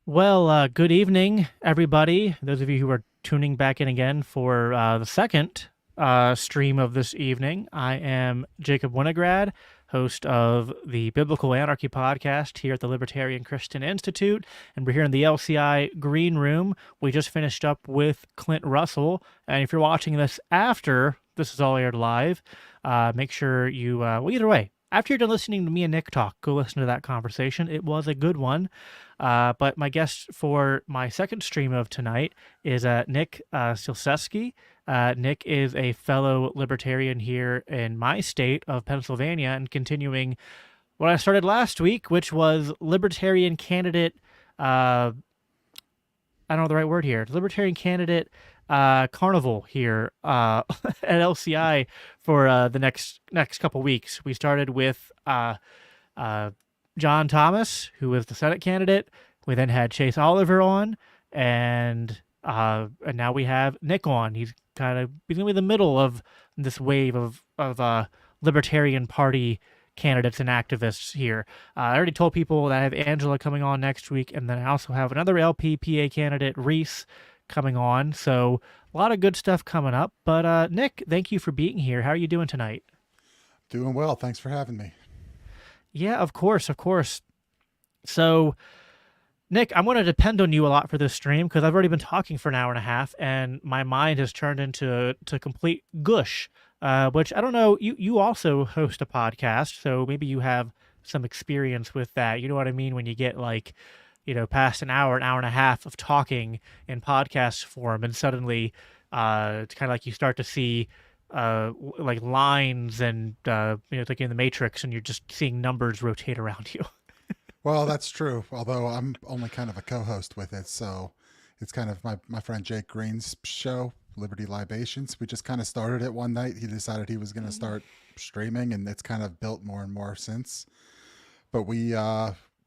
Good evening, everybody. Those of you who are tuning back in again for the second stream of this evening. I am Jacob Winograd, host of the Biblical Anarchy podcast here at the Libertarian Christian Institute, and we're here in the LCI Green Room. We just finished up with Clint Russell, and if you're watching this after this is all aired live, make sure you, either way, after you're done listening to me and Nick talk, go listen to that conversation. It was a good one. But my guest for my second stream of tonight is Nick Ciesielski. Nick is a fellow libertarian here in my state of Pennsylvania and continuing what I started last week, which was libertarian candidate. I don't know the right word here. Libertarian candidate carnival here at LCI for the next couple weeks. We started with John Thomas, who was the Senate candidate. We then had Chase Oliver on, and now we have Nick on. He's gonna be in the middle of this wave of Libertarian Party candidates and activists here. I already told people that I have Angela coming on next week, and then I also have another LPPA candidate, Reese, coming on. So a lot of good stuff coming up. But Nick, thank you for being here. How are you doing tonight? Doing well. Thanks for having me. Yeah, of course, of course. So, Nick, I'm going to depend on you a lot for this stream because I've already been talking for an hour and a half, and my mind has turned into complete gush. Which I don't know. You also host a podcast, so maybe you have some experience with that. You know what I mean when you get past an hour and a half of talking in podcast form, and suddenly it's kind of like you start to see like lines and it's like in the Matrix, and you're just seeing numbers rotate around you. Well, that's true. Although I'm only kind of a co-host with it, so it's kind of my friend Jake Green's show, Liberty Libations. We just kind of started it one night. He decided he was going to start streaming, and it's kind of built more and more since. But we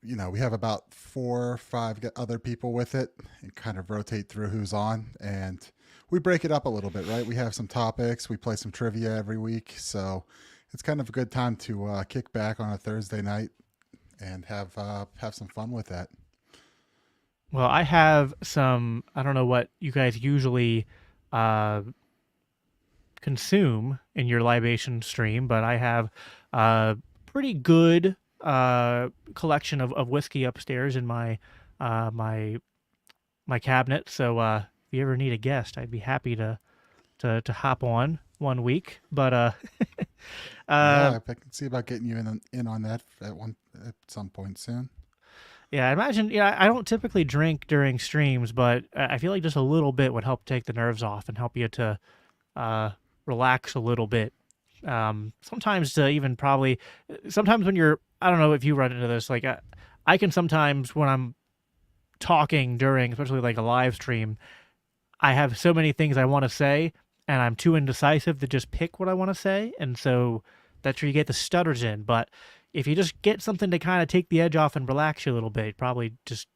we have about 4 or 5 other people with it and kind of rotate through who's on, and we break it up a little bit, right? We have some topics, we play some trivia every week, so it's kind of a good time to kick back on a Thursday night and have some fun with that. Well, I have some. I don't know what you guys usually consume in your libation stream, but I have a pretty good collection of whiskey upstairs in my my cabinet. So if you ever need a guest, I'd be happy to hop on one week. But Yeah, I can see about getting you in on that at some point soon. yeah, I imagine. Yeah, I don't typically drink during streams, but I feel like just a little bit would help take the nerves off and help you to relax a little bit. Sometimes to even probably sometimes when you're, I don't know if you run into this, like I can sometimes when I'm talking during, especially like a live stream, I have so many things I want to say, and I'm too indecisive to just pick what I want to say, and so that's where you get the stutters in. But if you just get something to kind of take the edge off and relax you a little bit, probably just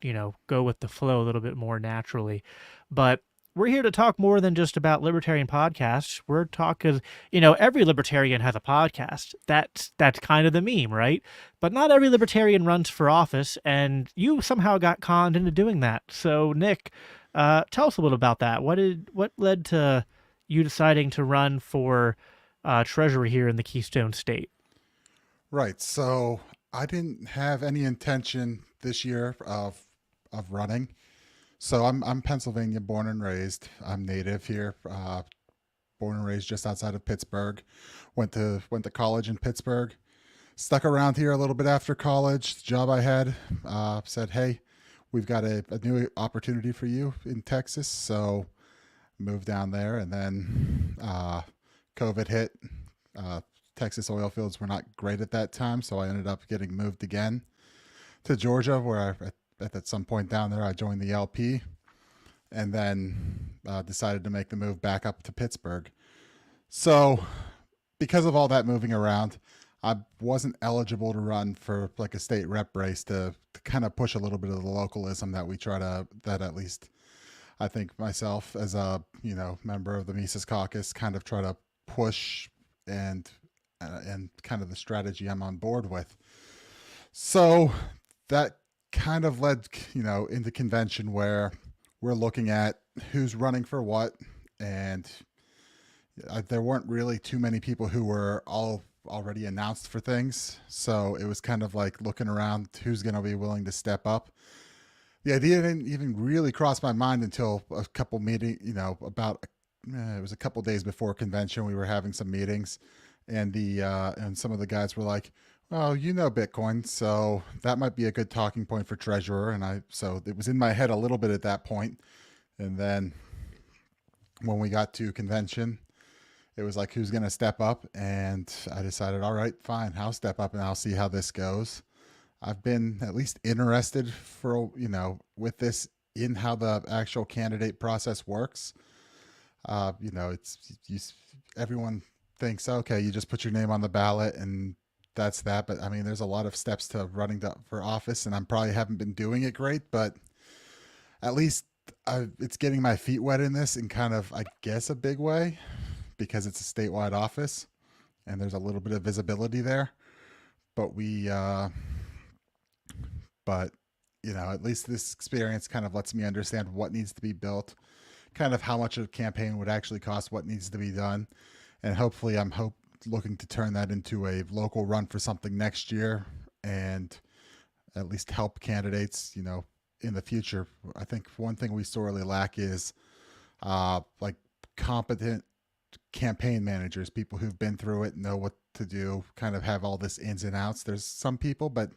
go with the flow a little bit more naturally. But we're here to talk more than just about libertarian podcasts. We're talking, every libertarian has a podcast. That's kind of the meme, right? But not every libertarian runs for office, and you somehow got conned into doing that. So, Nick, tell us a little about that. What led to you deciding to run for treasurer here in the Keystone State? Right. So I didn't have any intention this year of running. So I'm Pennsylvania born and raised. I'm native here, born and raised just outside of Pittsburgh. Went to college in Pittsburgh. Stuck around here a little bit after college. The job I had said, "Hey, we've got a new opportunity for you in Texas." So moved down there, and then COVID hit. Texas oil fields were not great at that time, so I ended up getting moved again to Georgia, where at some point down there I joined the LP, and then decided to make the move back up to Pittsburgh. So because of all that moving around, I wasn't eligible to run for like a state rep race to kind of push a little bit of the localism that that at least I think myself as a member of the Mises Caucus kind of try to push and kind of the strategy I'm on board with. So that kind of led, into convention where we're looking at who's running for what, and there weren't really too many people who were all already announced for things. So it was kind of like looking around who's going to be willing to step up. The idea didn't even really cross my mind until a couple meeting, it was a couple days before convention. We were having some meetings, and and some of the guys were like, "Oh, you know Bitcoin, so that might be a good talking point for treasurer." So it was in my head a little bit at that point. And then when we got to convention, it was like, who's going to step up? And I decided, all right, fine, I'll step up and I'll see how this goes. I've been at least interested for, with this in how the actual candidate process works. Everyone thinks, okay, you just put your name on the ballot and that's that. But I mean, there's a lot of steps to running for office, and I probably haven't been doing it great, but at least it's getting my feet wet in this in kind of, I guess, a big way, because it's a statewide office and there's a little bit of visibility there. But at least this experience kind of lets me understand what needs to be built, kind of how much a campaign would actually cost, what needs to be done. And hopefully I'm looking to turn that into a local run for something next year, and at least help candidates, in the future. I think one thing we sorely lack is like competent campaign managers, people who've been through it, know what to do, kind of have all this ins and outs. There's some people, but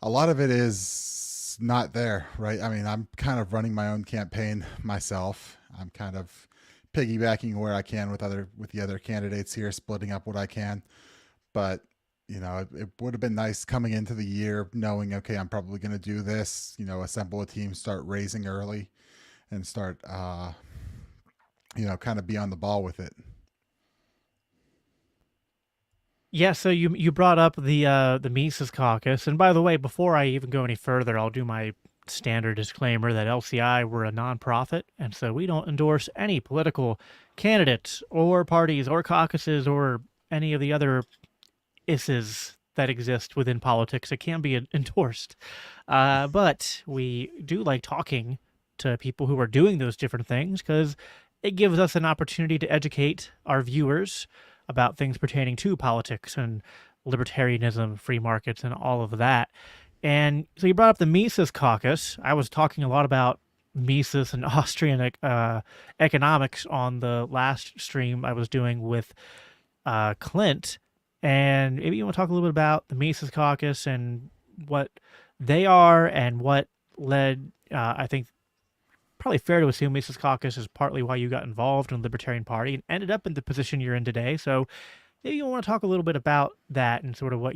a lot of it is not there, right? I mean, I'm kind of running my own campaign myself. I'm kind of piggybacking where I can with the other candidates here, splitting up what I can. But it would have been nice coming into the year knowing, okay, I'm probably going to do this. Assemble a team, start raising early, and start, kind of be on the ball with it. Yeah, so you brought up the Mises Caucus, and by the way, before I even go any further, I'll do my standard disclaimer that LCI, we're a nonprofit, and so we don't endorse any political candidates or parties or caucuses or any of the other isses that exist within politics that can be endorsed. But we do like talking to people who are doing those different things because it gives us an opportunity to educate our viewers about things pertaining to politics and libertarianism, free markets, and all of that. And so you brought up the Mises Caucus. I was talking a lot about Mises and Austrian economics on the last stream I was doing with Clint. And maybe you want to talk a little bit about the Mises Caucus and what they are and what led, I think, probably fair to assume Mises Caucus is partly why you got involved in the Libertarian Party and ended up in the position you're in today. So maybe you want to talk a little bit about that and sort of what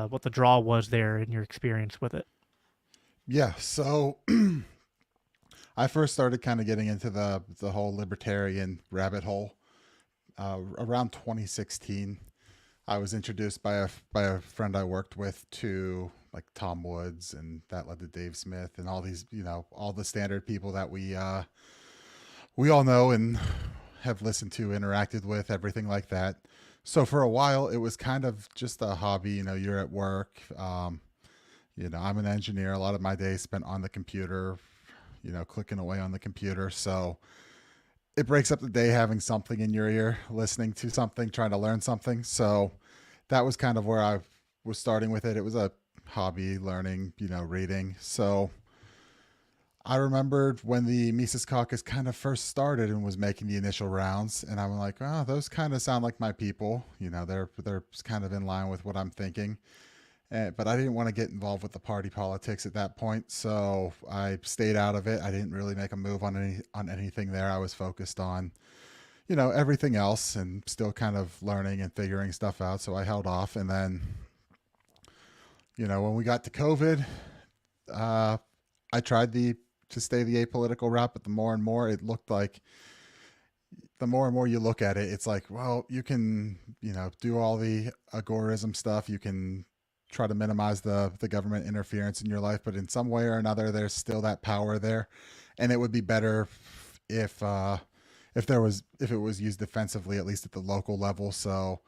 what the draw was there in your experience with it. Yeah. So I first started kind of getting into the whole libertarian rabbit hole around 2016. I was introduced by a friend I worked with to like Tom Woods, and that led to Dave Smith and all these, all the standard people that we all know and have listened to, interacted with, everything like that. So for a while, it was kind of just a hobby. You're at work. I'm an engineer. A lot of my day spent on the computer, clicking away on the computer. So it breaks up the day having something in your ear, listening to something, trying to learn something. So that was kind of where I was starting with it. It was a hobby, learning, reading. So I remembered when the Mises Caucus kind of first started and was making the initial rounds, and I'm like, oh, those kind of sound like my people. They're kind of in line with what I'm thinking. But I didn't want to get involved with the party politics at that point, so I stayed out of it. I didn't really make a move on anything there. I was focused on, everything else, and still kind of learning and figuring stuff out. So I held off, and then, when we got to COVID, I tried to stay the apolitical route, but the more and more it looked like, the more and more you look at it, it's like, well, you can, do all the agorism stuff. You can try to minimize the government interference in your life, but in some way or another, there's still that power there, and it would be better if it was used defensively, at least at the local level. So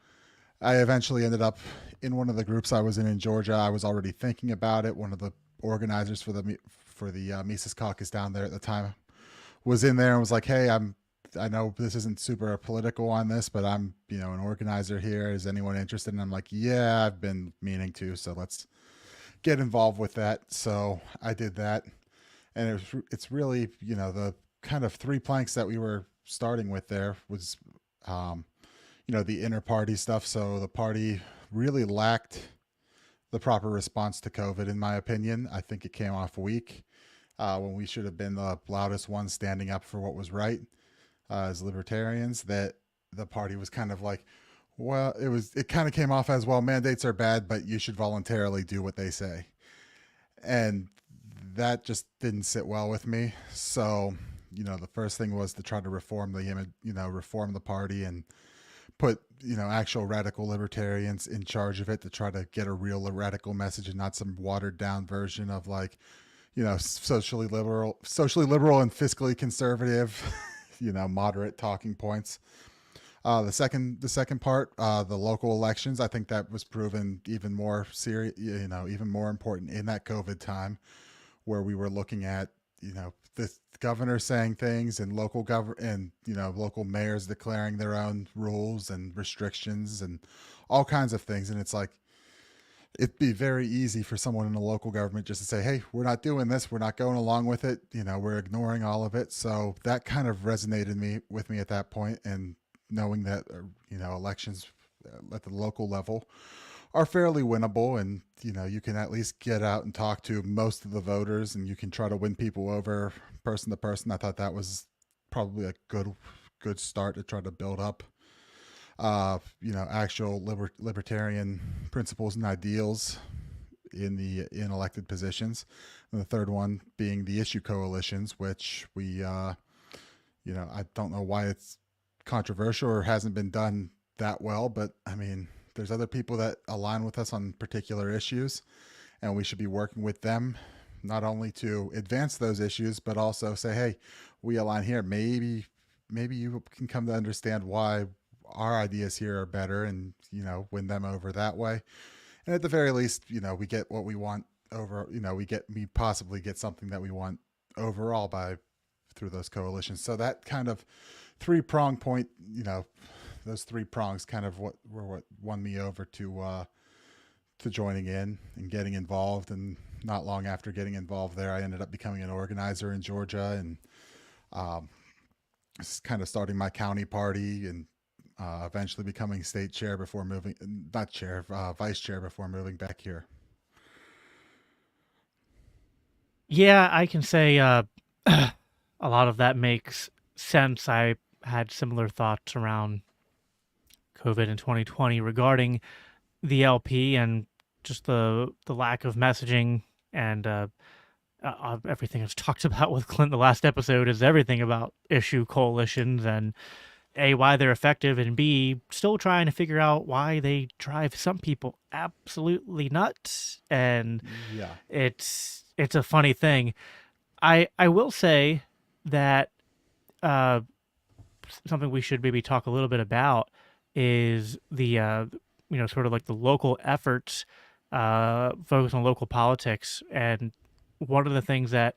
I eventually ended up in one of the groups I was in Georgia. I was already thinking about it. One of the organizers for the Mises Caucus down there at the time was in there and was like, "Hey, I know this isn't super political on this, but I'm an organizer here. Is anyone interested?" And I'm like, "Yeah, I've been meaning to, so let's get involved with that." So I did that, and it's really the kind of three planks that we were starting with there was um, the inner party stuff. So the party really lacked the proper response to COVID, in my opinion. I think it came off weak when we should have been the loudest ones standing up for what was right as libertarians. That the party was kind of like, well, it kind of came off as, well, mandates are bad, but you should voluntarily do what they say. And that just didn't sit well with me. So, the first thing was to try to reform the image, reform the party and put, actual radical libertarians in charge of it to try to get a real radical message and not some watered down version of like, socially liberal and fiscally conservative, moderate talking points. The second part, the local elections, I think that was proven even more serious, even more important in that COVID time, where we were looking at, the governor saying things and local mayors declaring their own rules and restrictions and all kinds of things. And it's like, it'd be very easy for someone in a local government just to say, "Hey, we're not doing this. We're not going along with it. We're ignoring all of it." So that kind of resonated with me at that point. And knowing that, elections at the local level are fairly winnable, and, you can at least get out and talk to most of the voters and you can try to win people over person to person. I thought that was probably a good start to try to build up actual libertarian principles and ideals in elected positions. And the third one being the issue coalitions, which we I don't know why it's controversial or hasn't been done that well, but I mean, there's other people that align with us on particular issues, and we should be working with them not only to advance those issues, but also say, "Hey, we align here. Maybe you can come to understand why our ideas here are better," and win them over that way. And at the very least, we get what we want over. We possibly get something that we want overall by through those coalitions. So that kind of three-prong point, those three prongs kind of what won me over to joining in and getting involved. And not long after getting involved there, I ended up becoming an organizer in Georgia and kind of starting my county party and eventually becoming state chair before moving, not chair, vice chair before moving back here. Yeah, I can say a lot of that makes sense. I had similar thoughts around COVID in 2020 regarding the LP and just the lack of messaging and everything that's talked about with Clint. The last episode is everything about issue coalitions and A, why they're effective, and B, still trying to figure out why they drive some people absolutely nuts. And Yeah. it's a funny thing. I will say that uh, something we should maybe talk a little bit about is the sort of like the local efforts, focus on local politics. And one of the things that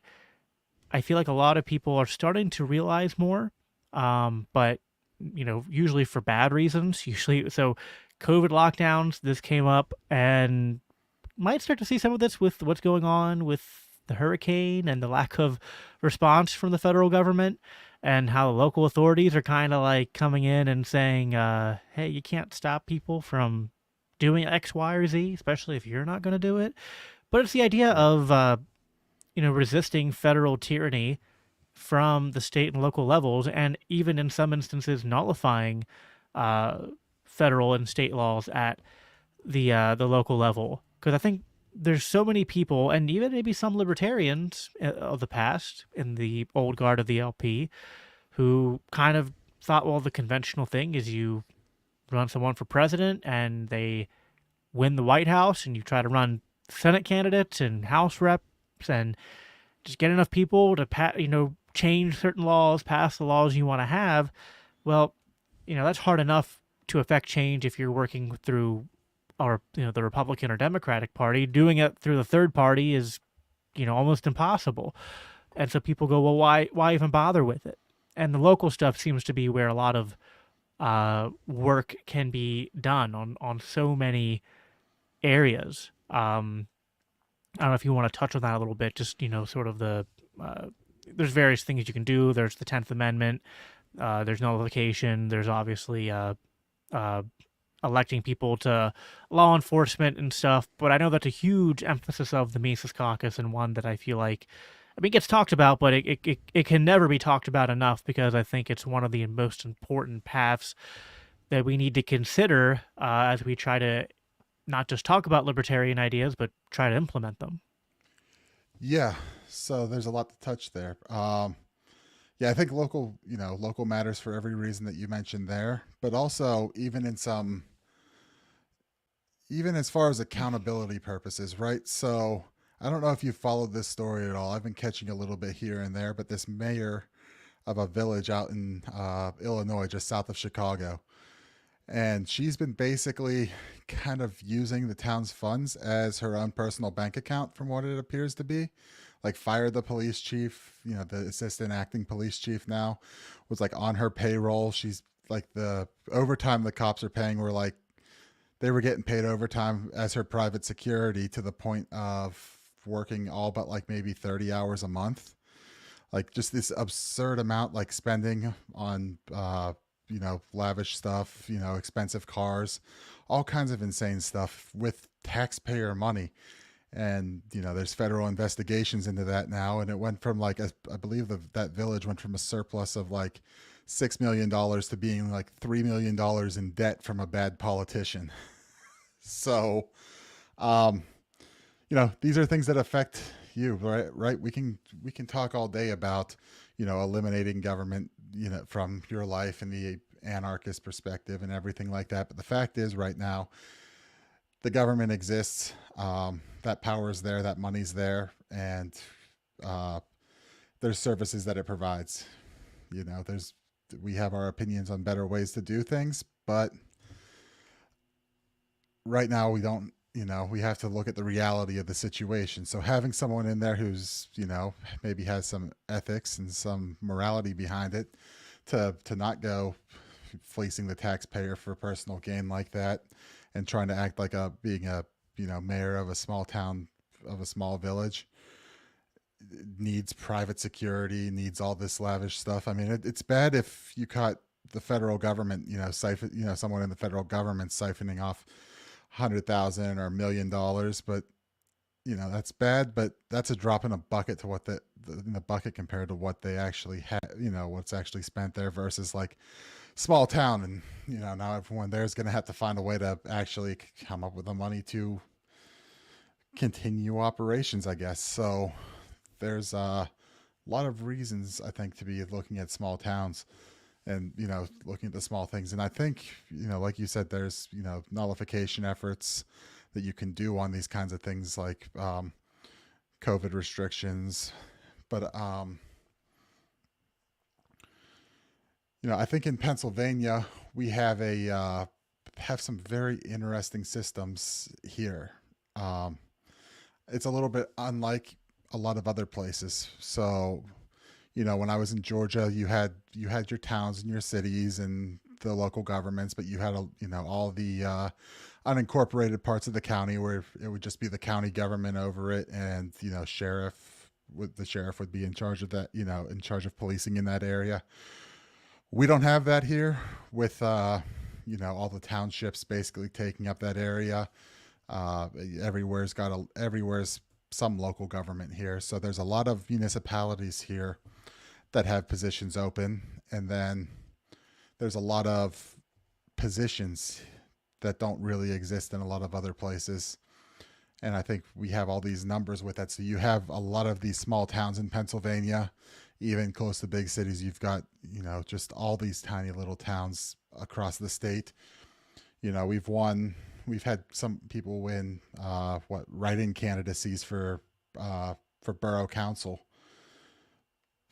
I feel like a lot of people are starting to realize more, but usually for bad reasons. Usually, so COVID lockdowns, this came up, and might start to see some of this with what's going on with the hurricane and the lack of response from the federal government, and how the local authorities are kind of like coming in and saying, "Hey, you can't stop people from doing X, Y, or Z, especially if you're not going to do it." But it's the idea Right. of resisting federal tyranny from the state and local levels, and even in some instances nullifying uh, federal and state laws at the local level. Because I think there's so many people, and even maybe some libertarians of the past in the old guard of the LP, who kind of thought, well, the conventional thing is you run someone for president and they win the White House, and you try to run Senate candidates and House reps and just get enough people to change certain laws, pass the laws you want to have. Well, that's hard enough to affect change if you're working through or the Republican or Democratic Party. Doing it through the third party is almost impossible. And so people go, well, why even bother with it? And the local stuff seems to be where a lot of work can be done on so many areas. I don't know if you want to touch on that a little bit. Just sort of uh, there's various things you can do. There's the 10th Amendment. There's nullification. There's obviously uh, electing people to law enforcement and stuff. But I know that's a huge emphasis of the Mises Caucus, and one that I feel like, I mean, it gets talked about, but it can never be talked about enough, because I think it's one of the most important paths that we need to consider as we try to not just talk about libertarian ideas, but try to implement them. Yeah. So there's a lot to touch there. Yeah, I think local matters for every reason that you mentioned there, but also even as far as accountability purposes, right? So I don't know if you followed this story at all. I've been catching a little bit here and there, but this mayor of a village out in Illinois, just south of Chicago, and she's been basically kind of using the town's funds as her own personal bank account, from what it appears to be. Like, fired the police chief, the assistant acting police chief now was like on her payroll. She's like, the overtime the cops are paying were like, they were getting paid overtime as her private security, to the point of working all but like maybe 30 hours a month. Like, just this absurd amount, like spending on lavish stuff, expensive cars, all kinds of insane stuff with taxpayer money. And there's federal investigations into that now, and it went from like I believe that village went from a surplus of like $6 million to being like $3 million in debt from a bad politician. So, um, these are things that affect you, right? We can talk all day about eliminating government, from your life and the anarchist perspective and everything like that. But the fact is, right now, the government exists. That power is there, that money's there, and uh, there's services that it provides. We have our opinions on better ways to do things, but right now we don't. We have to look at the reality of the situation. So having someone in there who's maybe has some ethics and some morality behind it, to not go fleecing the taxpayer for personal gain like that, and trying to act like being a mayor of a small town, of a small village, needs private security, needs all this lavish stuff. I mean, it's bad if you caught the federal government, someone in the federal government siphoning off 100,000 or $1 million, but that's bad. But that's a drop in a bucket to what in the bucket compared to what they actually had, what's actually spent there, versus like small town. And now everyone there is going to have to find a way to actually come up with the money to continue operations, I guess. So there's a lot of reasons, I think, to be looking at small towns, and looking at the small things. And I think, like you said, there's nullification efforts that you can do on these kinds of things, like COVID restrictions. But I think in Pennsylvania we have some very interesting systems here. It's a little bit unlike a lot of other places. So, when I was in Georgia, you had your towns and your cities and the local governments, but you had all the unincorporated parts of the county, where it would just be the county government over it, and the sheriff would be in charge of that, in charge of policing in that area. We don't have that here, with all the townships basically taking up that area. Everywhere's some local government here, so there's a lot of municipalities here that have positions open, and then there's a lot of positions that don't really exist in a lot of other places. And I think we have all these numbers with that. So you have a lot of these small towns in Pennsylvania, even close to big cities. You've got, just all these tiny little towns across the state. We've had some people win, write-in candidacies for borough council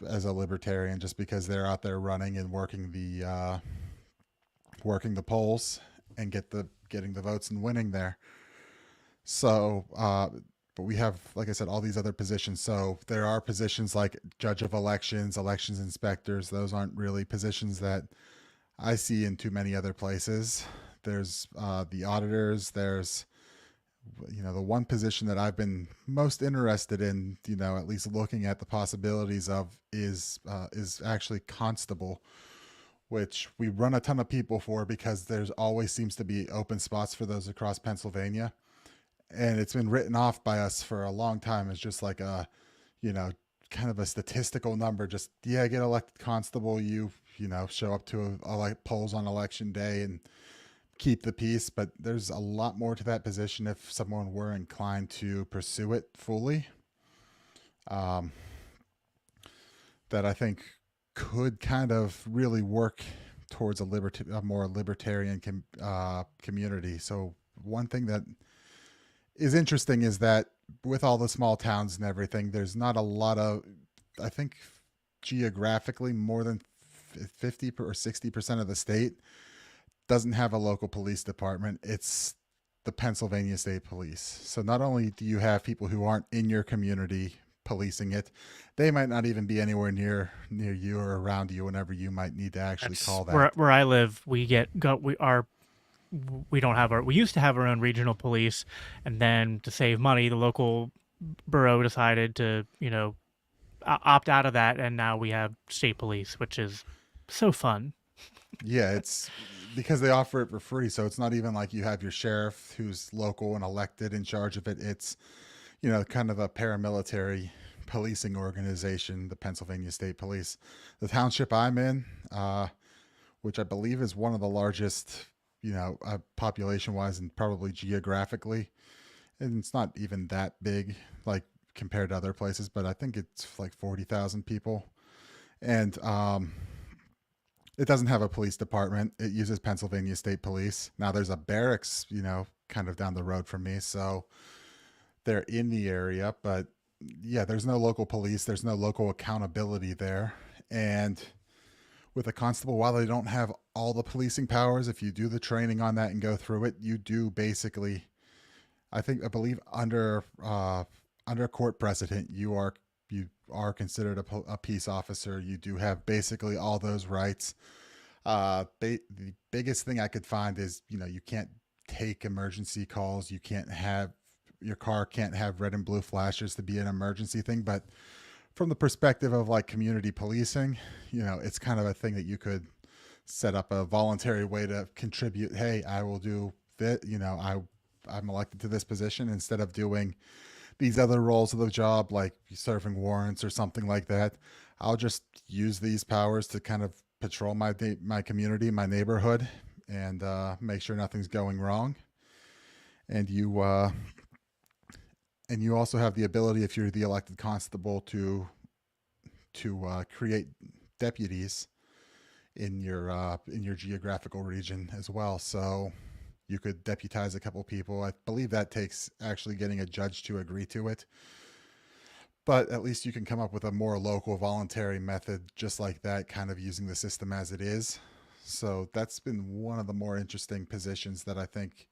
as a libertarian, just because they're out there running and working the working the polls and getting the votes and winning there. So, but we have, like I said, all these other positions. So there are positions like judge of elections, elections inspectors. Those aren't really positions that I see in too many other places. There's the auditors. There's, the one position that I've been most interested in, at least looking at the possibilities of is actually constable, which we run a ton of people for because there's always seems to be open spots for those across Pennsylvania. And it's been written off by us for a long time as just like a, you know, kind of a statistical number. Just, yeah, get elected constable. Show up to polls on election day and keep the peace. But there's a lot more to that position if someone were inclined to pursue it fully. Um, that I think could kind of really work towards a more libertarian community. So one thing that is interesting is that with all the small towns and everything, there's not a lot of, I think geographically, more than 50 or 60% of the state doesn't have a local police department. It's the Pennsylvania State Police. So not only do you have people who aren't in your community policing it, they might not even be anywhere near you or around you whenever you might need to actually That's call that. where I live. We don't have we used to have our own regional police, and then to save money, the local borough decided to opt out of that, and now we have state police, which is so fun. Yeah, it's because they offer it for free. So it's not even like you have your sheriff who's local and elected in charge of it. It's, kind of a paramilitary policing organization, the Pennsylvania State Police. The township I'm in, which I believe is one of the largest, population wise and probably geographically. And it's not even that big, like compared to other places, but I think it's like 40,000 people. And it doesn't have a police department. It uses Pennsylvania State Police. Now there's a barracks, kind of down the road from me. So they're in the area, but yeah, there's no local police. There's no local accountability there. And with a constable, while they don't have all the policing powers, if you do the training on that and go through it, you do basically, I believe under court precedent, you are considered a peace officer. You do have basically all those rights. The biggest thing I could find is, you can't take emergency calls. Your car can't have red and blue flashes to be an emergency thing. But from the perspective of like community policing, it's kind of a thing that you could set up a voluntary way to contribute. Hey, I will do that. I'm elected to this position instead of doing these other roles of the job, like serving warrants or something like that. I'll just use these powers to kind of patrol my community, my neighborhood, and make sure nothing's going wrong. And you also have the ability, if you're the elected constable, to create deputies in your geographical region as well. So you could deputize a couple people. I believe that takes actually getting a judge to agree to it. But at least you can come up with a more local voluntary method just like that, kind of using the system as it is. So that's been one of the more interesting positions that I think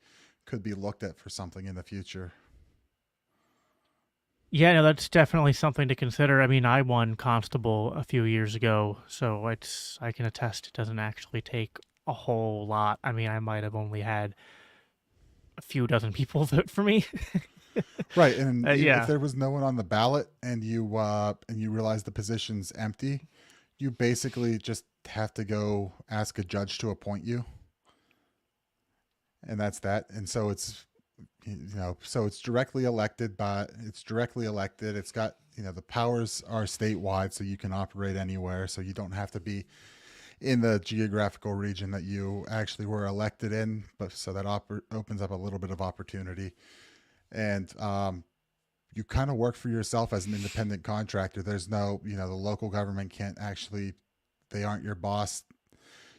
could be looked at for something in the future. Yeah, no, that's definitely something to consider. I mean, I won constable a few years ago, so I can attest it doesn't actually take a whole lot. I mean, I might have only had a few dozen people vote for me. Right, and if Yeah. there was no one on the ballot and you realize the position's empty, you basically just have to go ask a judge to appoint you, and that's that. And so it's directly elected it's got, the powers are statewide, so you can operate anywhere, so you don't have to be in the geographical region that you actually were elected in, but so that opens up a little bit of opportunity. And you kind of work for yourself as an independent contractor. There's no, the local government can't actually, they aren't your boss.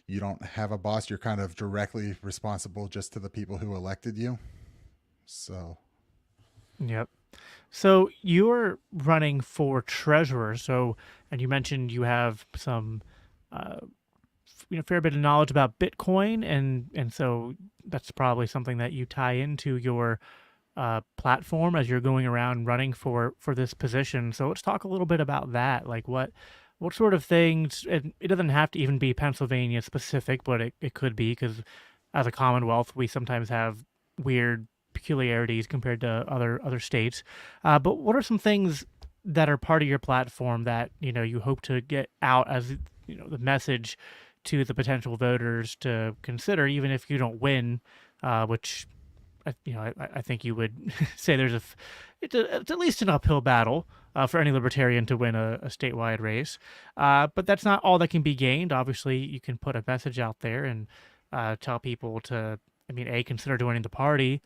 You don't have a boss. You're kind of directly responsible just to the people who elected you. So, Yep. So you're running for treasurer. And you mentioned you have some uh, fair bit of knowledge about Bitcoin, and so that's probably something that you tie into your platform as you're going around running for this position. So let's talk a little bit about that. Like what sort of things? And it doesn't have to even be Pennsylvania specific, but it could be because as a Commonwealth, we sometimes have weird peculiarities compared to other states. But what are some things that are part of your platform that you hope to get out as the message to the potential voters to consider, even if you don't win, which I think you would say it's at least an uphill battle for any libertarian to win a statewide race. But that's not all that can be gained. Obviously, you can put a message out there and tell people to, consider joining the party,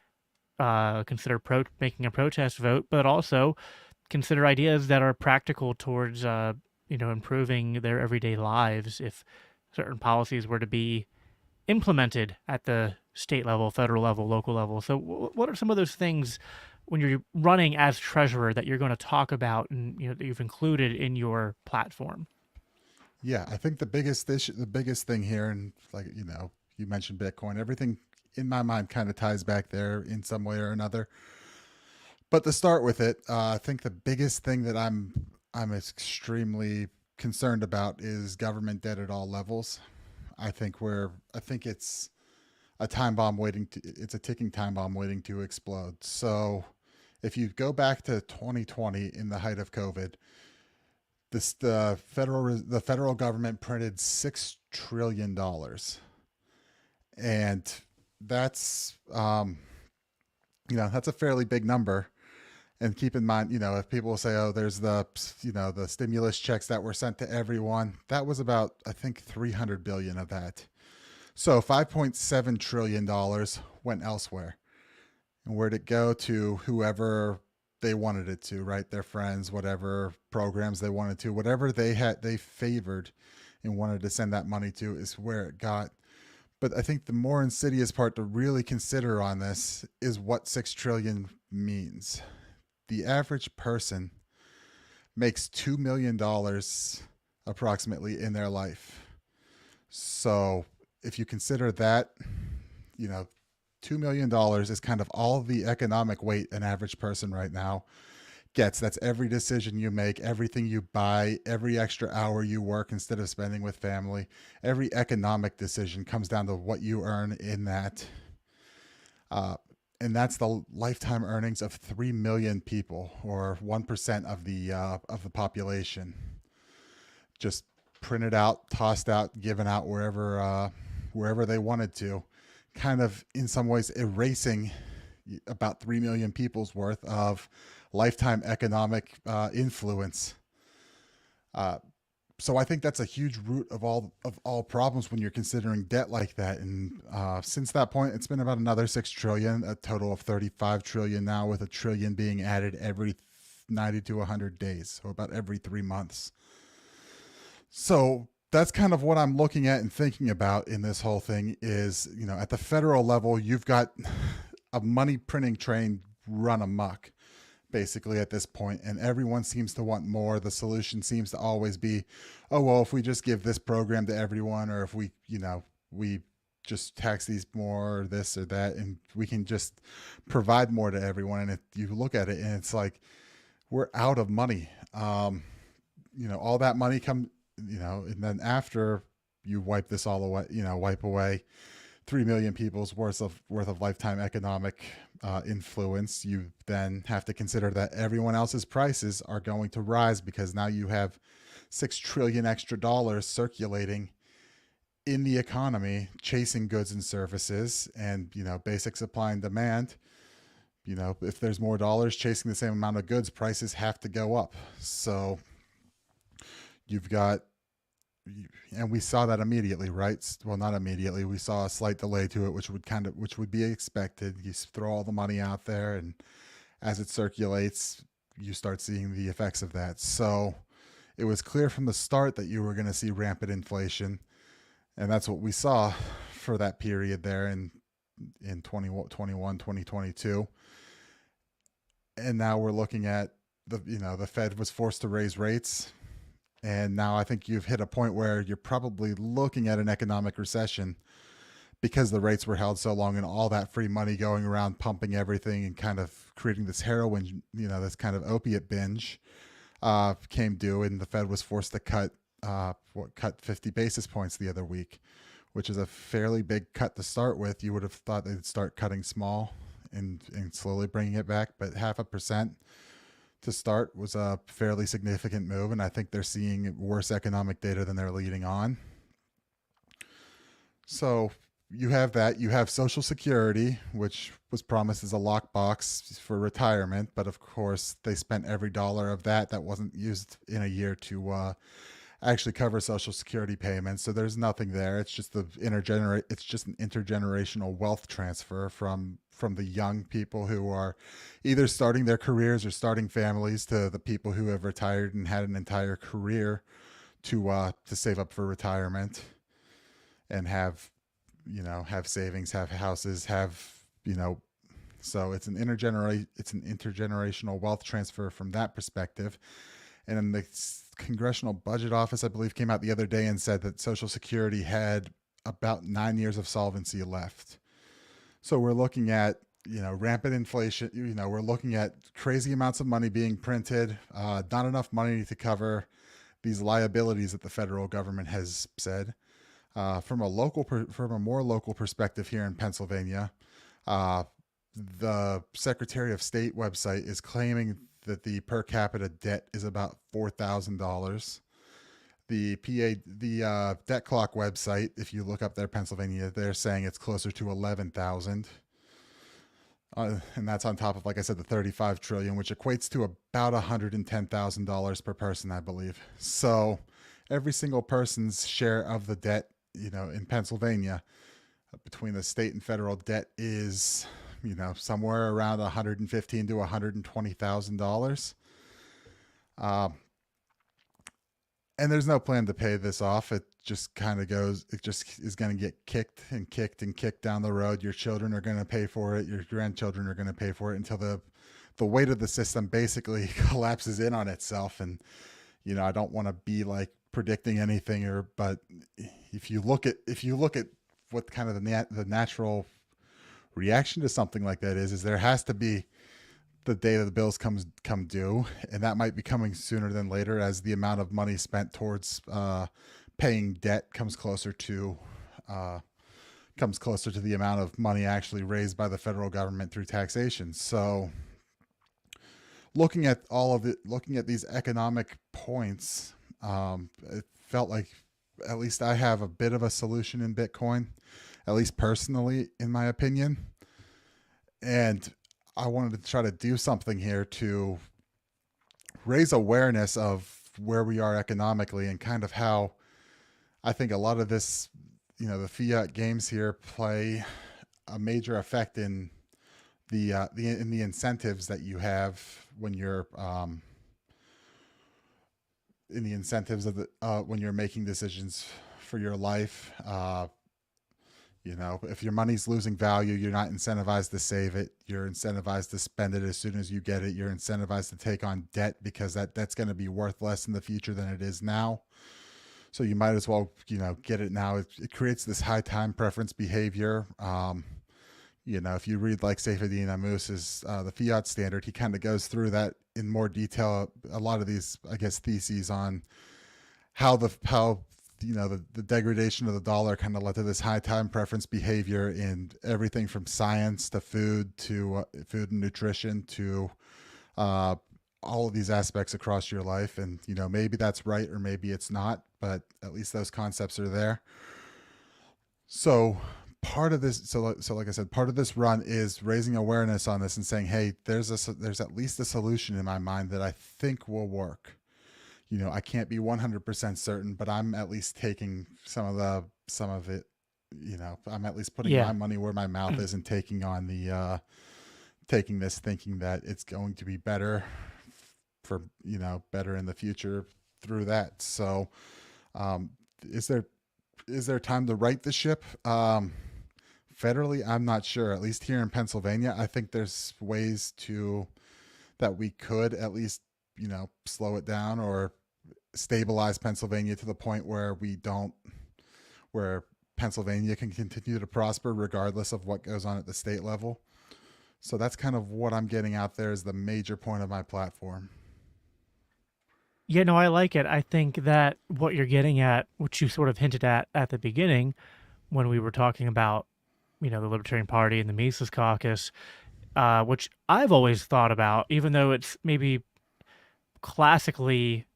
consider making a protest vote, but also consider ideas that are practical towards, improving their everyday lives if certain policies were to be implemented at the state level, federal level, local level. So, what are some of those things when you're running as treasurer that you're going to talk about and that you've included in your platform? Yeah, I think the biggest thing here, and like you mentioned Bitcoin, everything in my mind kind of ties back there in some way or another. But to start with it, I think the biggest thing that I'm extremely concerned about is government debt at all levels. I think it's a ticking time bomb waiting to explode. So if you go back to 2020 in the height of COVID, the federal government printed $6 trillion, and that's that's a fairly big number. And keep in mind, if people say, "Oh, there's the stimulus checks that were sent to everyone," that was about, I think, 300 billion of that. So 5.7 trillion dollars went elsewhere, and where'd it go? To whoever they wanted it to, right? Their friends, whatever programs they wanted to, whatever they favored and wanted to send that money to is where it got. But I think the more insidious part to really consider on this is what 6 trillion means. The average person makes $2 million approximately in their life. So if you consider that, $2 million is kind of all the economic weight an average person right now gets. That's every decision you make, everything you buy, every extra hour you work instead of spending with family. Every economic decision comes down to what you earn in that. And that's the lifetime earnings of 3 million people, or 1% of the population. Just printed out, tossed out, given out wherever they wanted to, kind of in some ways erasing about 3 million people's worth of lifetime economic influence. So I think that's a huge root of all problems when you're considering debt like that. And since that point, it's been about another 6 trillion, a total of 35 trillion now, with a trillion being added every 90 to 100 days, so about every 3 months. So that's kind of what I'm looking at and thinking about in this whole thing is, at the federal level, you've got a money printing train run amok basically at this point, and everyone seems to want more. The solution seems to always be, oh, well, if we just give this program to everyone, or if we just tax these more, or this or that, and we can just provide more to everyone. And if you look at it and it's like, we're out of money. All that money and then after you wipe this all away, wipe away 3 million people's worth of lifetime economic influence, you then have to consider that everyone else's prices are going to rise, because now you have 6 trillion extra dollars circulating in the economy, chasing goods and services, and basic supply and demand. If there's more dollars chasing the same amount of goods, prices have to go up. So you've got, and we saw that immediately, right? Well, not immediately. We saw a slight delay to it, which would be expected. You throw all the money out there, and as it circulates, you start seeing the effects of that. So it was clear from the start that you were going to see rampant inflation, and that's what we saw for that period there in 2021, 2022. And now we're looking at the Fed was forced to raise rates, And now I think you've hit a point where you're probably looking at an economic recession because the rates were held so long and all that free money going around pumping everything and kind of creating this heroin, this kind of opiate binge came due, and the Fed was forced to cut 50 basis points the other week, which is a fairly big cut to start with. You would have thought they'd start cutting small and slowly bringing it back, but 0.5% to start was a fairly significant move, and I think they're seeing worse economic data than they're leading on. So you have that. You have Social Security, which was promised as a lockbox for retirement, but of course they spent every dollar of that wasn't used in a year to actually cover Social Security payments. So there's nothing there. It's just it's just an intergenerational wealth transfer from the young people who are either starting their careers or starting families to the people who have retired and had an entire career to save up for retirement and have savings, have houses, so it's an intergenerational wealth transfer from that perspective. And then the Congressional Budget Office, I believe, came out the other day and said that Social Security had about 9 years of solvency left. So we're looking at rampant inflation. We're looking at crazy amounts of money being printed, not enough money to cover these liabilities that the federal government has said. From a more local perspective here in Pennsylvania, the Secretary of State website is claiming that the per capita debt is about $4,000. The Debt Clock website, if you look up there, Pennsylvania, they're saying it's closer to 11,000. And that's on top of, like I said, the 35 trillion, which equates to about $110,000 per person, I believe. So every single person's share of the debt, in Pennsylvania, between the state and federal debt is, somewhere around $115,000 to $120,000. And there's no plan to pay this off. It just kind of goes, it just is going to get kicked and kicked and kicked down the road. Your children are going to pay for it. Your grandchildren are going to pay for it until the weight of the system basically collapses in on itself. And, I don't want to be like predicting anything but if you look at what kind of the natural reaction to something like that is there has to be the day that the bills come due, and that might be coming sooner than later as the amount of money spent towards paying debt comes closer to the amount of money actually raised by the federal government through taxation. So looking at these economic points, it felt like at least I have a bit of a solution in Bitcoin, at least personally, in my opinion. And I wanted to try to do something here to raise awareness of where we are economically and kind of how I think a lot of this, the fiat games here play a major effect in the incentives that you have when you're in the incentives of when you're making decisions for your life. If your money's losing value, you're not incentivized to save it. You're incentivized to spend it as soon as you get it. You're incentivized to take on debt because that's going to be worth less in the future than it is now. So you might as well, get it now. It creates this high time preference behavior. If you read like Seyfedin Ammus's The Fiat Standard, he kind of goes through that in more detail. A lot of these, I guess, theses on how the degradation of the dollar kind of led to this high time preference behavior in everything from science to food and nutrition to all of these aspects across your life. And, maybe that's right or maybe it's not, but at least those concepts are there. So part of this, like I said, part of this run is raising awareness on this and saying, hey, there's at least a solution in my mind that I think will work. I can't be 100% certain, but I'm at least taking some of it, I'm at least putting my money where my mouth is and taking on taking this, thinking that it's going to be better better in the future through that. So, is there time to right the ship? Federally, I'm not sure. At least here in Pennsylvania, I think there's ways that we could at least, slow it down or stabilize Pennsylvania to the point where we don't, where Pennsylvania can continue to prosper regardless of what goes on at the state level. So that's kind of what I'm getting out there as the major point of my platform. Yeah, no, I like it. I think that what you're getting at, which you sort of hinted at the beginning when we were talking about, the Libertarian Party and the Mises Caucus, which I've always thought about, even though it's maybe classically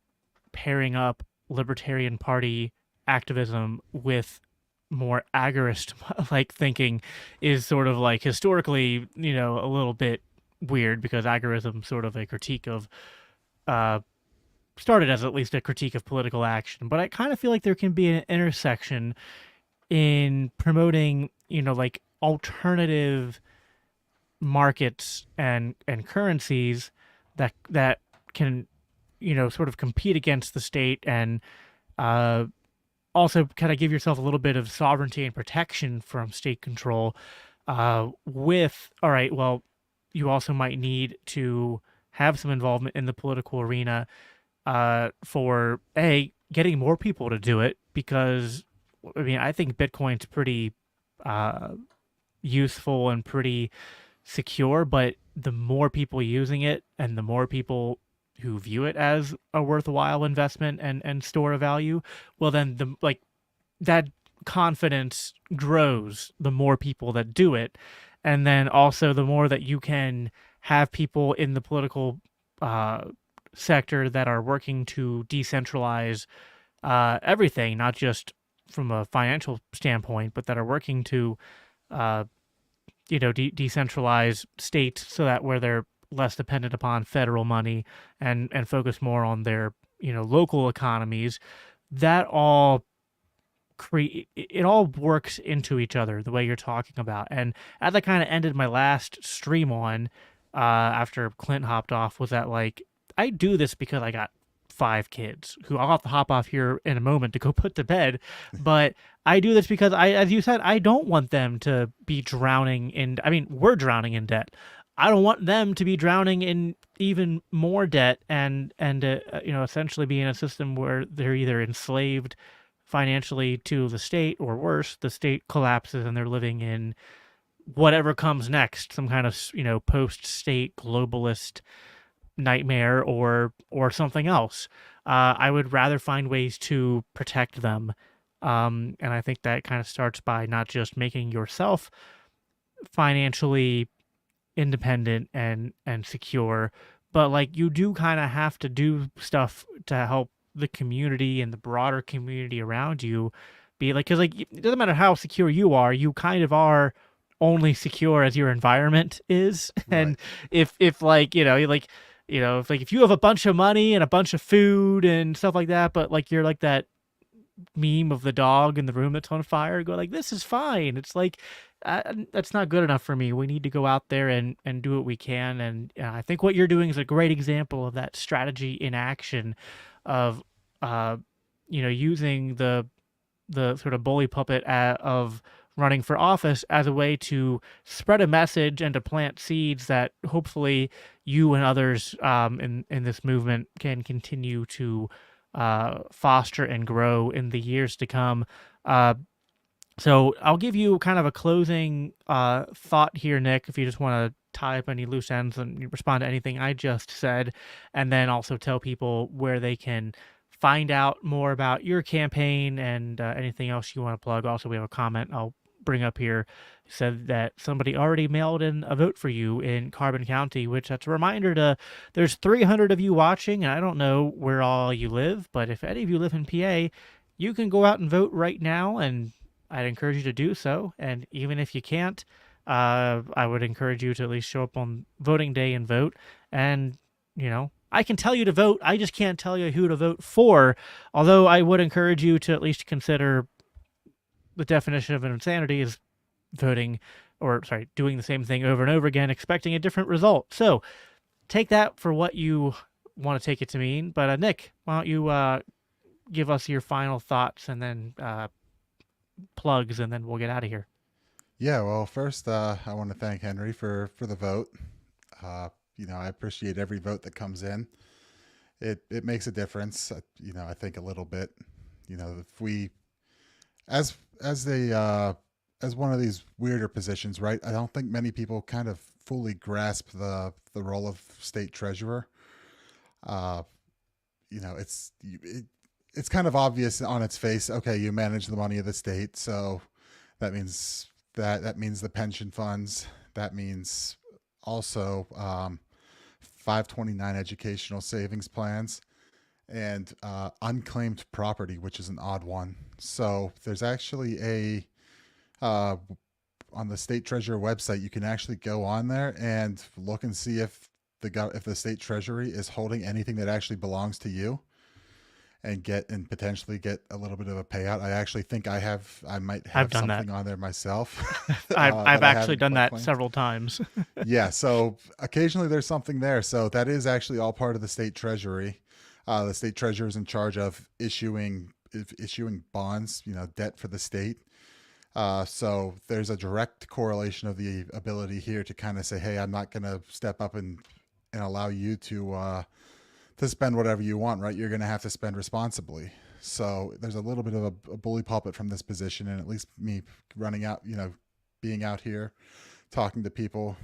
pairing up Libertarian Party activism with more agorist like thinking is sort of like historically, a little bit weird because agorism sort of a critique of uh started as at least a critique of political action, but I kind of feel like there can be an intersection in promoting, like alternative markets and currencies that can, sort of compete against the state and uh, also kind of give yourself a little bit of sovereignty and protection from state control. With all right, well, you also might need to have some involvement in the political arena for getting more people to do it because I mean I think Bitcoin's pretty uh, useful and pretty secure, but the more people using it and the more people who view it as a worthwhile investment and store of value, well then the like that confidence grows the more people that do it. And then also the more that you can have people in the political uh, sector that are working to decentralize everything, not just from a financial standpoint, but that are working to uh, decentralize states so that where they're less dependent upon federal money and focus more on their local economies. That all create it all works into each other the way you're talking about. And as I kind of ended my last stream on after Clint hopped off was that like I do this because I got 5 kids who I'll have to hop off here in a moment to go put to bed. But I do this because as you said, I don't want them to be drowning in, I mean, we're drowning in debt. I don't want them to be drowning in even more debt and essentially be in a system where they're either enslaved financially to the state or worse, the state collapses and they're living in whatever comes next, some kind of, post-state globalist nightmare or something else. I would rather find ways to protect them. And I think that kind of starts by not just making yourself financially independent and secure, but like you do kind of have to do stuff to help the community and the broader community around you be like, because like it doesn't matter how secure you are, you kind of are only secure as your environment is. Right. And if like if like if you have a bunch of money and a bunch of food and stuff like that, but like you're like that meme of the dog in the room that's on fire, go like, this is fine. It's like that's not good enough for me. We need to go out there and do what we can. And I think what you're doing is a great example of that strategy in action, of using the sort of bully puppet of running for office as a way to spread a message and to plant seeds that hopefully you and others in this movement can continue to foster and grow in the years to come. So I'll give you kind of a closing thought here, Nick, if you just want to tie up any loose ends and respond to anything I just said, and then also tell people where they can find out more about your campaign and anything else you want to plug. Also, we have a comment I'll bring up here. Said that somebody already mailed in a vote for you in Carbon County, which that's a reminder to, there's 300 of you watching, and I don't know where all you live, but if any of you live in PA, you can go out and vote right now, and I'd encourage you to do so. And even if you can't, I would encourage you to at least show up on voting day and vote. And, I can tell you to vote. I just can't tell you who to vote for. Although I would encourage you to at least consider the definition of insanity is doing the same thing over and over again, expecting a different result. So take that for what you want to take it to mean. But Nick, why don't you give us your final thoughts and then plugs, and then we'll get out of here. Yeah, well, first, I want to thank Henry for the vote. I appreciate every vote that comes in. it makes a difference. I think a little bit. If we as as one of these weirder positions, right? I don't think many people kind of fully grasp the role of state treasurer. Uh, it's kind of obvious on its face. Okay, you manage the money of the state, so that means that means the pension funds. That means also 529 educational savings plans and unclaimed property, which is an odd one. So there's actually uh, on the state treasurer website, you can actually go on there and look and see if if the state treasury is holding anything that actually belongs to you and potentially get a little bit of a payout. I actually think I might I've have done that. something on there myself I've that I actually haven't done that claimed. several times. Yeah, so occasionally there's something there. So that is actually all part of the state treasury. The state treasurer is in charge of issuing bonds, debt for the state. So there's a direct correlation of the ability here to kind of say, hey, I'm not going to step up and allow you to spend whatever you want, right? You're going to have to spend responsibly. So there's a little bit of a bully pulpit from this position, and at least me running out, being out here talking to people.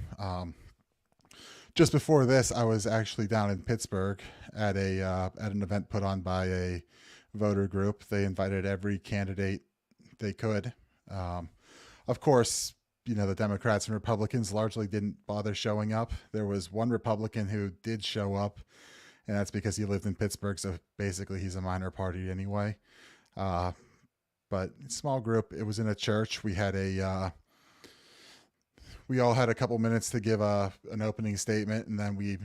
Just before this, I was actually down in Pittsburgh at at an event put on by a voter group. They invited every candidate they could. Um, of course, the Democrats and Republicans largely didn't bother showing up. There was one Republican who did show up, and that's because he lived in Pittsburgh, so basically he's a minor party anyway. Uh, but small group. It was in a church. We all had a couple minutes to give an opening statement, and then we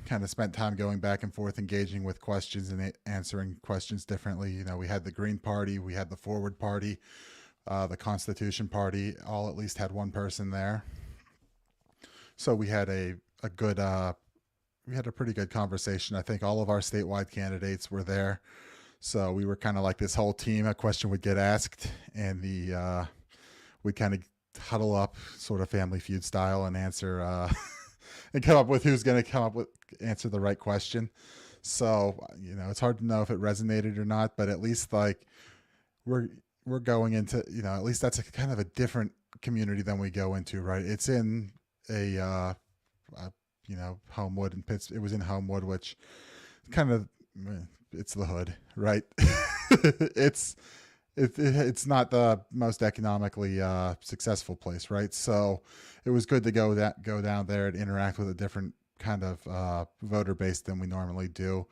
kind of spent time going back and forth, engaging with questions and answering questions differently. We had the Green Party, we had the Forward Party, the Constitution Party. All at least had one person there, so we had a good we had a pretty good conversation. I think all of our statewide candidates were there, so we were kind of like this whole team. A question would get asked, and we'd kind of huddle up, sort of Family Feud style, and answer and come up with who's going to come up with answer the right question. So it's hard to know if it resonated or not, but at least like we're we're going into at least that's a kind of a different community than we go into, right? It's in a Homewood and Pitts. It was in Homewood, which kind of it's the hood, right? it's it's not the most economically successful place, right? So it was good to go down there and interact with a different kind of voter base than we normally do.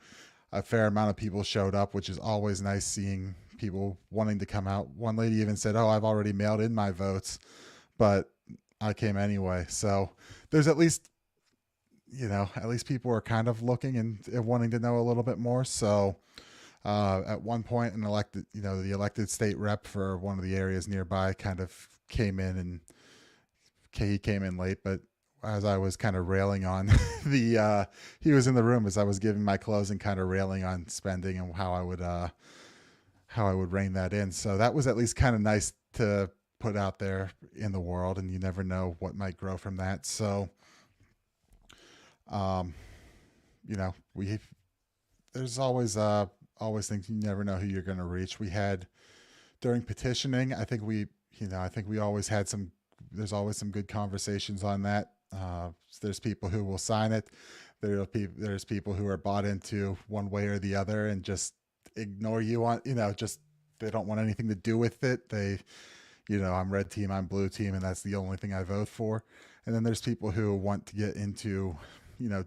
A fair amount of people showed up, which is always nice seeing people wanting to come out. One lady even said, "Oh, I've already mailed in my votes, but I came anyway." So there's at least people are kind of looking and wanting to know a little bit more. So at one point, the elected state rep for one of the areas nearby kind of came in, and he came in late, but as I was kind of railing on he was in the room as I was giving my closing, kind of railing on spending and how I would rein that in. So that was at least kind of nice to put out there in the world, and you never know what might grow from that. So, um, we there's always things you never know who you're going to reach. We had during petitioning, I think we always had some. There's always some good conversations on that. There's people who will sign it. There's people who are bought into one way or the other and just ignore you on, just they don't want anything to do with it. I'm red team, I'm blue team, and that's the only thing I vote for. And then there's people who want to get into,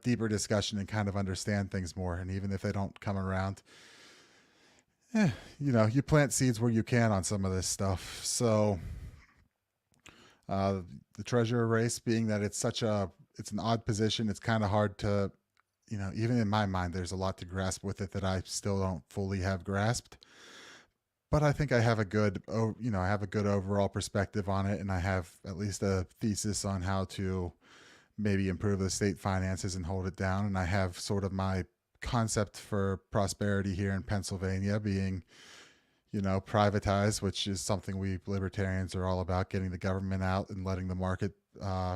deeper discussion and kind of understand things more. And even if they don't come around, you plant seeds where you can on some of this stuff. So, the treasurer race, being that it's an odd position, it's kind of hard to, even in my mind, there's a lot to grasp with it that I still don't fully have grasped. But I think I have I have a good overall perspective on it, and I have at least a thesis on how to maybe improve the state finances and hold it down. And I have sort of my concept for prosperity here in Pennsylvania being, privatize, which is something we libertarians are all about, getting the government out and letting the market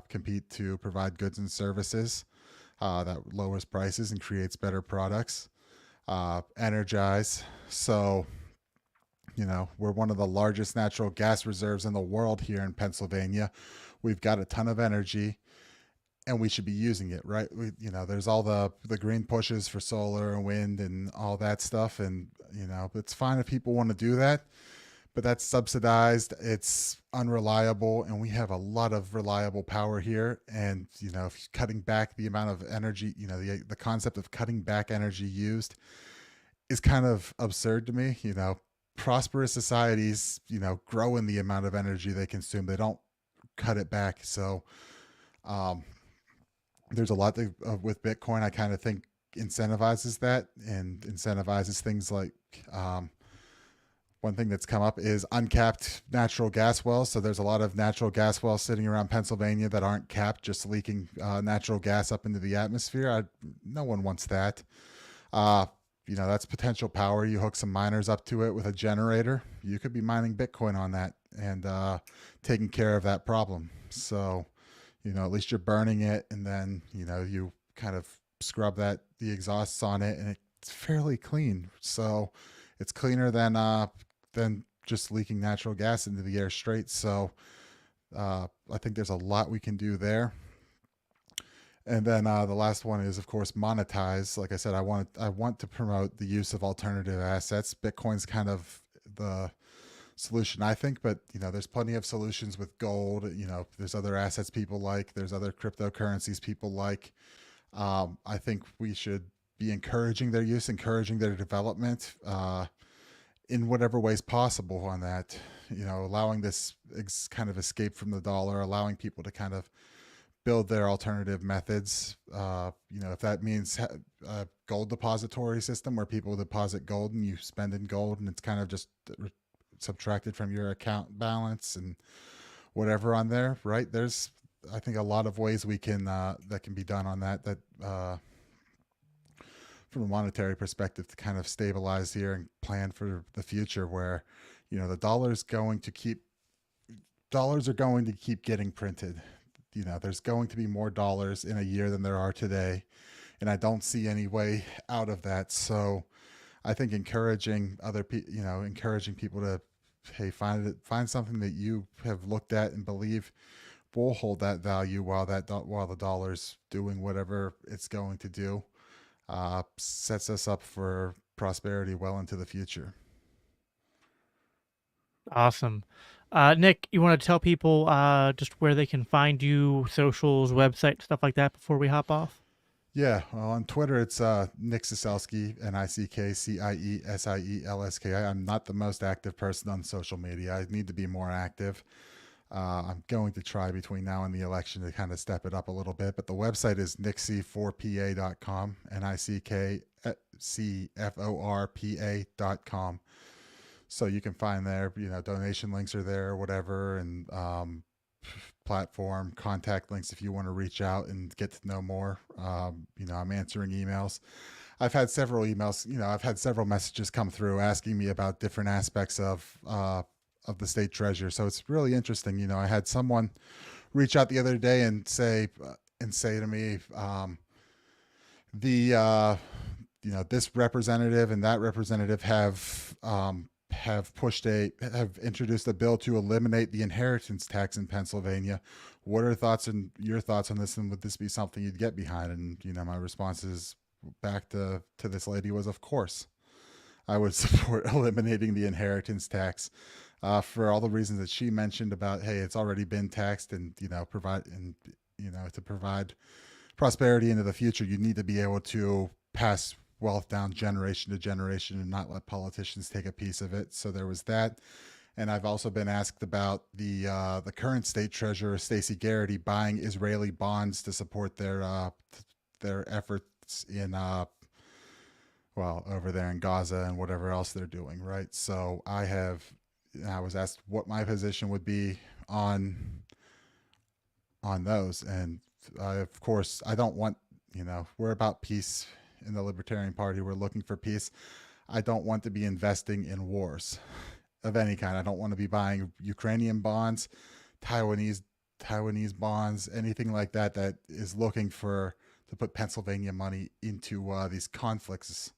compete to provide goods and services that lowers prices and creates better products. energize. So, we're one of the largest natural gas reserves in the world here in Pennsylvania. We've got a ton of energy and we should be using it, right? There's all the green pushes for solar and wind and all that stuff. And, it's fine if people want to do that, but that's subsidized. It's unreliable, and we have a lot of reliable power here. And if cutting back the amount of energy, the concept of cutting back energy used is kind of absurd to me. Prosperous societies, grow in the amount of energy they consume. They don't cut it back. So um, there's a lot with Bitcoin. I kind of think incentivizes that and incentivizes things like one thing that's come up is uncapped natural gas wells. So there's a lot of natural gas wells sitting around Pennsylvania that aren't capped, just leaking natural gas up into the atmosphere. No one wants that. Uh, that's potential power. You hook some miners up to it with a generator. You could be mining Bitcoin on that and taking care of that problem. So, at least you're burning it, and then you kind of scrub the exhausts on it, and it's fairly clean. So it's cleaner than just leaking natural gas into the air straight. So I think there's a lot we can do there. And then the last one is, of course, monetize. Like I said, I want to promote the use of alternative assets. Bitcoin's kind of the solution, I think, but there's plenty of solutions with gold. There's other assets people like. There's other cryptocurrencies people like. I think we should be encouraging their use, encouraging their development in whatever ways possible on that. Allowing this kind of escape from the dollar, allowing people to kind of build their alternative methods. If that means a gold depository system where people deposit gold and you spend in gold and it's kind of just subtracted from your account balance and whatever on there, right? There's, I think, a lot of ways we can that can be done on that from a monetary perspective to kind of stabilize here and plan for the future where the dollars are going to keep getting printed. There's going to be more dollars in a year than there are today, and I don't see any way out of that. So I think encouraging encouraging people to, hey, find something that you have looked at and believe will hold that value while the dollar's doing whatever it's going to do, sets us up for prosperity well into the future. Awesome. Nick, you want to tell people just where they can find you, socials, website, stuff like that before we hop off? Yeah, well, on Twitter it's Nick Ciesielski, NickCiesielski. I'm not the most active person on social media. I need to be more active. I'm going to try between now and the election to kind of step it up a little bit. But the website is nickc4pa.com, nickcforpa.com. So you can find there, donation links are there or whatever, and platform contact links if you want to reach out and get to know more. I'm answering emails. I've had several emails. I've had several messages come through asking me about different aspects of the state treasurer. So it's really interesting. I had someone reach out the other day and say to me, this representative and that representative have introduced a bill to eliminate the inheritance tax in Pennsylvania. What are your thoughts on this, and would this be something you'd get behind? And my response is back to this lady was, of course I would support eliminating the inheritance tax, for all the reasons that she mentioned about, hey, it's already been taxed, and to provide prosperity into the future, you need to be able to pass wealth down generation to generation and not let politicians take a piece of it. So there was that. And I've also been asked about the current state treasurer, Stacey Garrity, buying Israeli bonds to support their efforts in over there in Gaza and whatever else they're doing, right? So I was asked what my position would be on those, and of course I don't want, we're about peace in the Libertarian Party. We're looking for peace. I don't want to be investing in wars of any kind. I don't want to be buying Ukrainian bonds, Taiwanese bonds, anything like that is looking to put Pennsylvania money into these conflicts.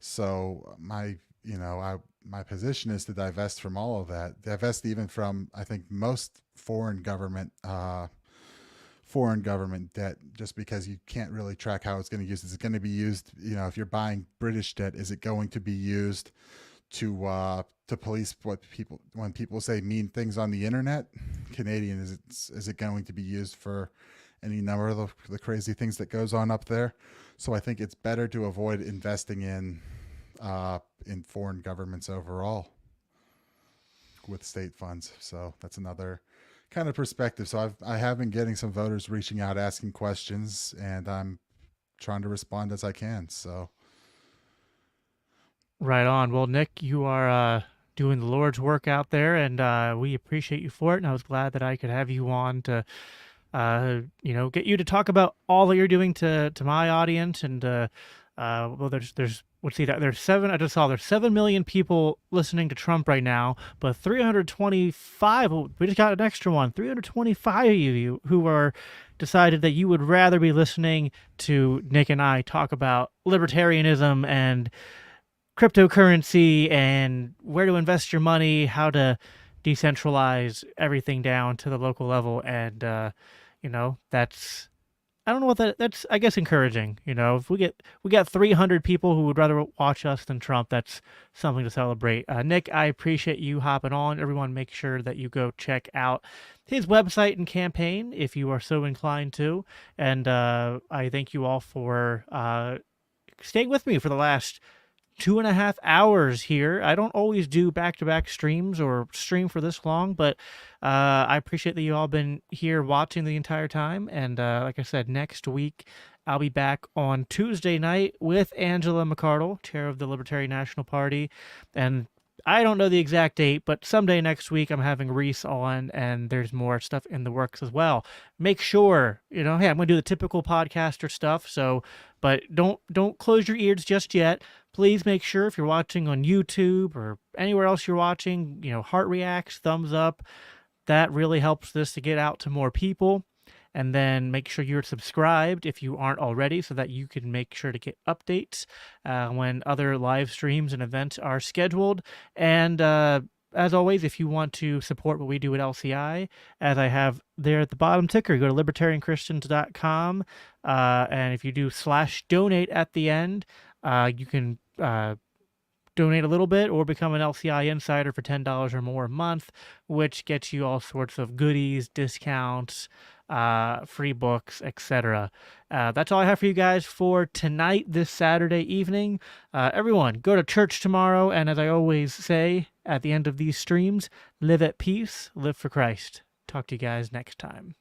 So my position is to divest from all of that, divest even from I think most foreign government debt, just because you can't really track how it's going to use. Is it going to be used? If you're buying British debt, is it going to be used to police what people when people say mean things on the internet? Canadian, is it going to be used for any number of the crazy things that goes on up there? So I think it's better to avoid investing in foreign governments overall with state funds. So that's another kind of perspective. So I have been getting some voters reaching out asking questions, and I'm trying to respond as I can. So Right on. Well, Nick, you are doing the Lord's work out there, and we appreciate you for it. And I was glad that I could have you on to, get you to talk about all that you're doing to my audience. And well, there's let's see that there's seven. I just saw there's 7 million people listening to Trump right now, but 325. We just got an extra one. 325 of you who are decided that you would rather be listening to Nick and I talk about libertarianism and cryptocurrency and where to invest your money, how to decentralize everything down to the local level, and that's I don't know what that's I guess encouraging. If we got 300 people who would rather watch us than Trump, that's something to celebrate. Nick, I appreciate you hopping on. Everyone, make sure that you go check out his website and campaign if you are so inclined to. And I thank you all for staying with me for the last 2.5 hours here. I don't always do back-to-back streams or stream for this long, but I appreciate that you all been here watching the entire time. And like I said, next week I'll be back on Tuesday night with Angela McArdle, chair of the Libertarian National Party. And I don't know the exact date, but someday next week I'm having Reese on, and there's more stuff in the works as well. Make sure, hey, I'm going to do the typical podcaster stuff, but don't close your ears just yet. Please make sure if you're watching on YouTube or anywhere else you're watching, heart reacts, thumbs up. That really helps this to get out to more people. And then make sure you're subscribed if you aren't already, so that you can make sure to get updates when other live streams and events are scheduled. And as always, if you want to support what we do at LCI, as I have there at the bottom ticker, go to libertarianchristians.com. And if you do /donate at the end, you can donate a little bit or become an LCI insider for $10 or more a month, which gets you all sorts of goodies, discounts, free books, etc. That's all I have for you guys for tonight, this Saturday evening. Everyone, go to church tomorrow, and as I always say at the end of these streams, live at peace, live for Christ. Talk to you guys next time.